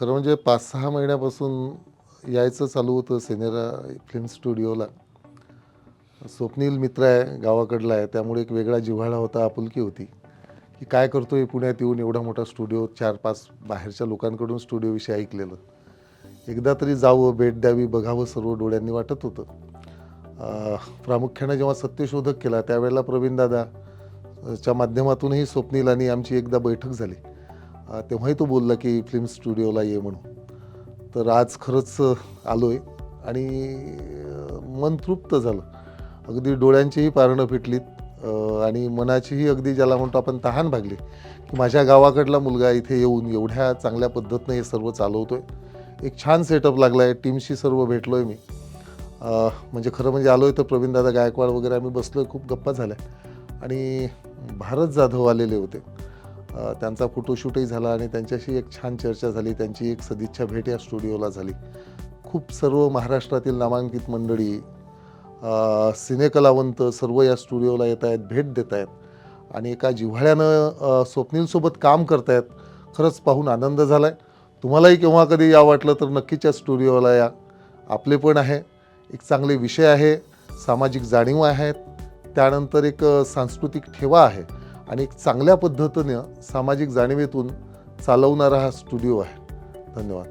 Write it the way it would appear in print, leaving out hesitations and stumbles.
खरं म्हणजे 5-6 महिन्यापासून यायचं चालू होतं सिनेरा फिल्म स्टुडिओला. स्वप्नील मित्र आहे, गावाकडला आहे, त्यामुळे एक वेगळा जिव्हाळा होता, आपुलकी होती, की काय करतोय पुण्यात येऊन एवढा मोठा स्टुडिओ, 4-5 बाहेरच्या लोकांकडून स्टुडिओविषयी ऐकलेलं. एकदा तरी जावं, भेट द्यावी, बघावं सर्व डोळ्यांनी वाटत होतं. प्रामुख्याने जेव्हा सत्यशोधक केला त्यावेळेला प्रवीणदादा च्या माध्यमातूनही स्वप्नील आणि आमची एकदा बैठक झाली. तेव्हाही तो बोलला की फिल्म स्टुडिओला ये म्हणून. तर आज खरंच आलो आहे आणि मन तृप्त झालं. अगदी डोळ्यांचीही पारणं फिटलीत आणि मनाचीही अगदी ज्याला म्हणतो आपण तहान भागली, की माझ्या गावाकडला मुलगा इथे येऊन एवढ्या चांगल्या पद्धतीनं हे सर्व चालवतो आहे. एक छान सेटअप लागला आहे, टीमशी सर्व भेटलो आहे मी. म्हणजे खरं म्हणजे आलो आहे तर प्रवीणदादा गायकवाड वगैरे आम्ही बसलो आहे, खूप गप्पा झाल्या आणि भारत जाधव आलेले होते. त्यांचा फोटोशूटही झाला आणि त्यांच्याशी एक छान चर्चा झाली. त्यांची एक सदिच्छा भेट या स्टुडिओला झाली. खूप सर्व महाराष्ट्रातील नामांकित मंडळी, सिनेकलावंत सर्व या स्टुडिओला येत आहेत, भेट देत आहेत आणि एका जिव्हाळ्यानं स्वप्नीलसोबत काम करत आहेत. खरंच पाहून आनंद झाला आहे. तुम्हालाही केव्हा कधी या वाटलं तर नक्कीच या स्टुडिओला या. आपलेपण आहे, एक चांगले विषय आहे, सामाजिक जाणीव आहेत, त्यानंतर एक सांस्कृतिक ठेवा आहे आणि एक चांगल्या पद्धतीनं सामाजिक जाणीवेतून चालवणारा हा स्टुडिओ आहे. धन्यवाद.